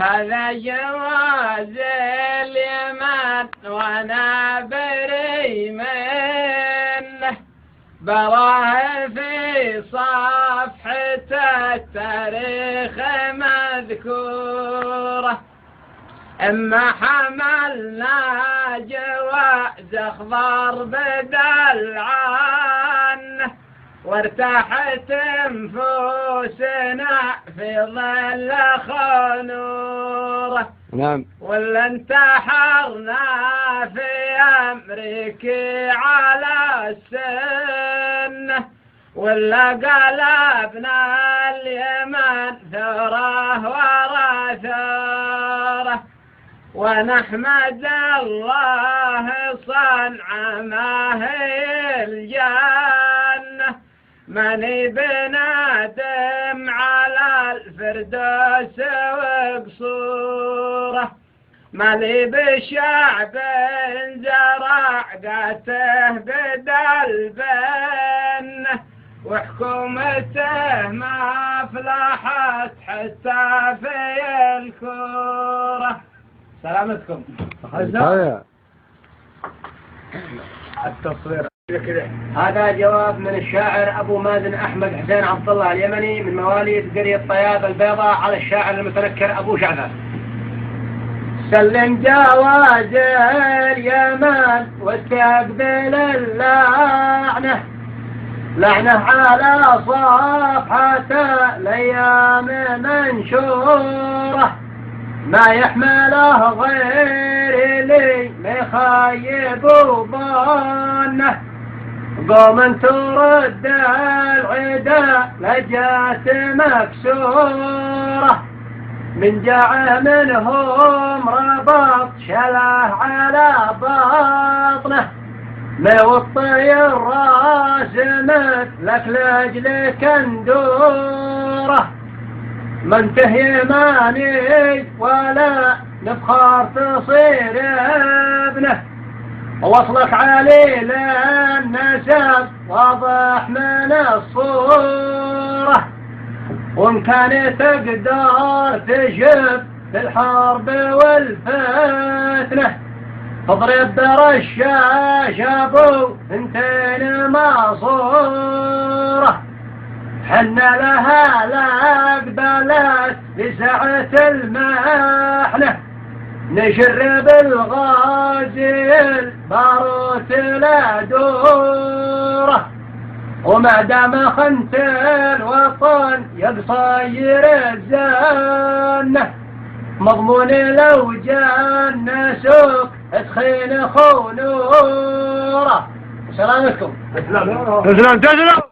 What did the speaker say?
هذا جواز اليمن وانا بري منه، براه في صفحة التاريخ مذكورة. اما حملنا جواز اخضر بدل عنه، وارتاحت انفسنا في ظل خنوره. نعم. ولا انتحرنا في امريكا على السنه، ولا قلبنا اليمن ثوره ورا ثوره. ونحمد الله صنع ما هي الجنة، من بنادم على الفردوس وقصوره. مالي بشعب زرع قاته بدل بنه، وحكومته ما فلحت حتى في الكوره. سلامتكم. التصوير هذا جواب من الشاعر أبو مازن أحمد حسين عبد الله اليمني من مواليد قرية طياب البيضاء على الشاعر المتنكر أبو شعثة. سلم جواز اليمن واستقبل اللعنة، لعنة على صفحة الأيام منشورة. ما يحمله غير لي مخيب وظنه، قوم ترد العدا لجات مكسورة. من جاع منهم ربط شله على بطنه، موطي الراس مثلك لاجل كندوره. ما انتهي ماني ولا نبخار تصير ابنه، وصلك علي للنسب واضح من الصورة. وان كان تقدر تجب في الحرب والفتنة، تضرب برشاش ابو ثنتين مصورة. حنا لها لقبلت بسعة المحنة، نجرب الغازي الباروت لا دوره. وما دام خنت الوطن يقصير الزنة، مضمون لو جان سوق تخين خونوره. سلامتكم. تسلم.